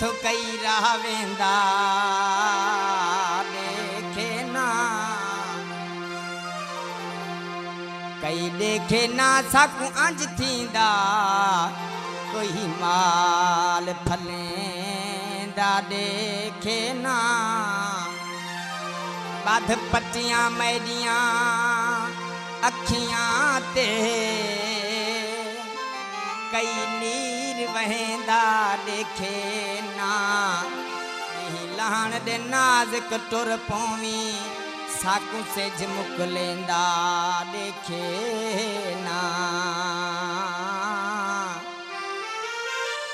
हथ कई रह वेंदा देखे ना कई देखे ना साकू अंज थींदा कोई माल फलेंदा देखे ना बाध पटियां मैडियां अखियां ते कई नीर वहेंदा देखे ना लहण दे नाज़ुक टुर पवी साकू से झमुक लेंदा देखे ना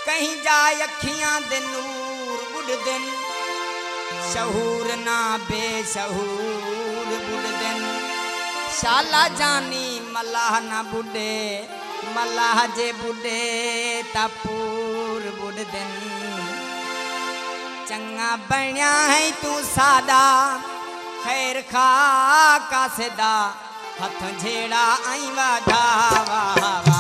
कहीं जाए अखियां दे नूर बुढ़दन शहूर ना बेशहूर बुढ़दन शाला जानी मलाह ना बुढ़े मलाह जे बुढ़े तापूर बुढ़दन चंगा बनिया है तू सादा खैर खा कासेदा हथ झेड़ा आई वाधा वाह